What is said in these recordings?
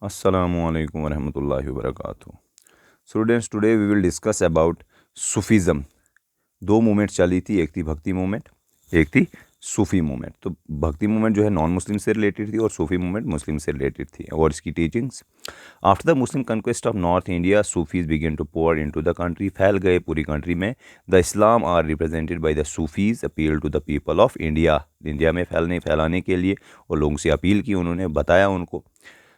Assalamualaikum warahmatullahi wabarakatuh. Students, today we will discuss about Sufism. दो movement चली थी, एक थी भक्ति मूवमेंट, एक थी सूफ़ी मूवमेंट। तो भक्ति मूवमेंट जो है नॉन मुस्लिम से रिलेटेड थी और सूफ़ी मूवमेंट मुस्लिम से रिलेटेड थी। और इसकी teachings, after the Muslim conquest of North India Sufis began to pour into the country, फैल गए पूरी कंट्री में। The Islam are represented by the Sufis appeal to the people of India, India में फैलाने के लिए और लोगों से अपील की उन्होंने, बताया उनको।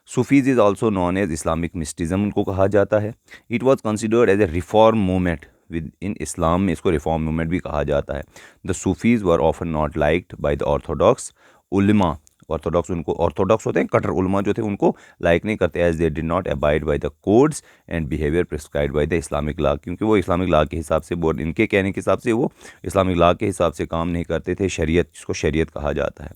Sufis is also known as Islamic mysticism उनको कहा जाता है। It was considered as a reform movement within Islam में इसको रिफॉर्म मूवमेंट भी कहा जाता है। The Sufis were often not liked by the orthodox उलमा, ऑर्थोडॉक्स होते हैं कट्टर उलमा जो थे उनको लाइक नहीं करते, as they did not abide by the codes and behaviour prescribed by the Islamic law, क्योंकि वो इस्लामिक लॉ के हिसाब से, इनके कहने के हिसाब से वो इस्लामिक लॉ के हिसाब से काम नहीं करते थे, शरीयत, जिसको शरीयत कहा जाता है।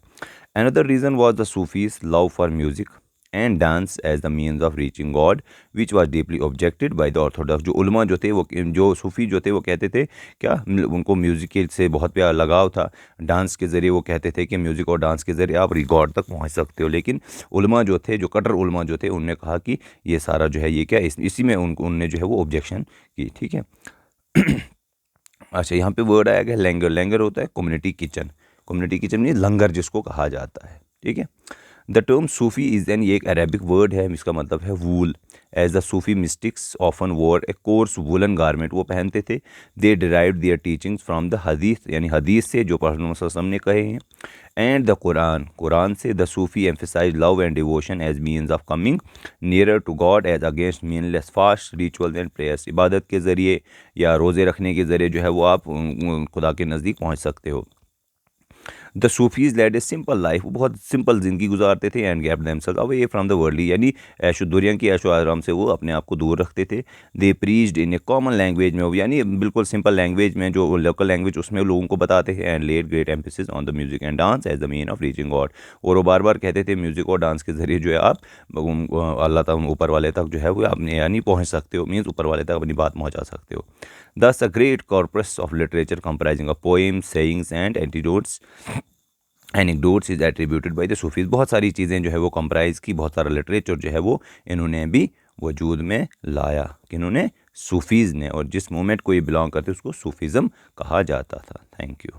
Another reason was the Sufis love for music and dance as the means of reaching God which was deeply objected by the orthodox. जो उलमा जो थे वो, जो सूफ़ी जो थे वो कहते थे क्या, उनको म्यूज़िक से बहुत प्यार लगाव था। डांस के ज़रिए वो कहते थे कि म्यूज़िक और डांस के ज़रिए आप गॉड तक पहुंच सकते हो। लेकिन उलमा जो थे, जो कट्टर उलमा जो थे, उनने कहा कि ये सारा जो है ये क्या, इसी में उनने जो है वो ऑब्जेक्शन की। ठीक है। अच्छा, यहाँ पे वर्ड आया गया लैंगर। लैंगर होता है कम्युनिटी किचन। कम्युनिटी किचन में लंगर जिसको कहा जाता है। ठीक है। The term Sufi is an, ये एक अरेबिक वर्ड है, इसका मतलब है wool. As the Sufi mystics often wore a coarse woollen garment, वो पहनते थे। They derived their teachings from the हदीस, यानी हदीस से जो प्रॉफेट वसल्लम ने कहे हैं, एंड द कुरान, कुरान से। The Sufi emphasise love and devotion as means of coming nearer to God as against meaningless fast rituals and prayers. इबादत के ज़रिए या रोज़े रखने के ज़रिए जो है वो आप खुदा के नज़दीक पहुँच सकते हो। The Sufis led a simple life, वो बहुत सिंपल ज़िंदगी गुजारते थे। And kept themselves away from the worldly, यानी ऐशो दुनिया की ऐशो आराम से वो अपने आप को दूर रखते थे। दे प्रीच्ड इन ए कॉमन लैंग्वेज में, यानी बिल्कुल सिंपल लैंग्वेज में, जो लोकल लैंग्वेज उसमें लोगों को बताते थे। And laid great emphasis on the music and dance as the mean of reaching God, और वो बार बार कहते थे म्यूज़िक और डांस के ज़रिए जो है आप अल्लाह तक, ऊपर वाले तक जो है वो अपने यानी पहुँच सकते हो, मीन्स ऊपर वाले तक अपनी बात पहुँचा सकते हो। दस a great corpus of literature comprising of poems, sayings and anecdotes is attributed bye the Sufis. बहुत सारी चीज़ें जो है वो कंप्राइज की, बहुत सारा लिटरेचर जो है वो इन्होंने भी वजूद में लाया, कि इन्होंने सूफीज़ ने, और जिस मूवमेंट को ये बिलोंग करते उसको सूफीज़म कहा जाता था। Thank you.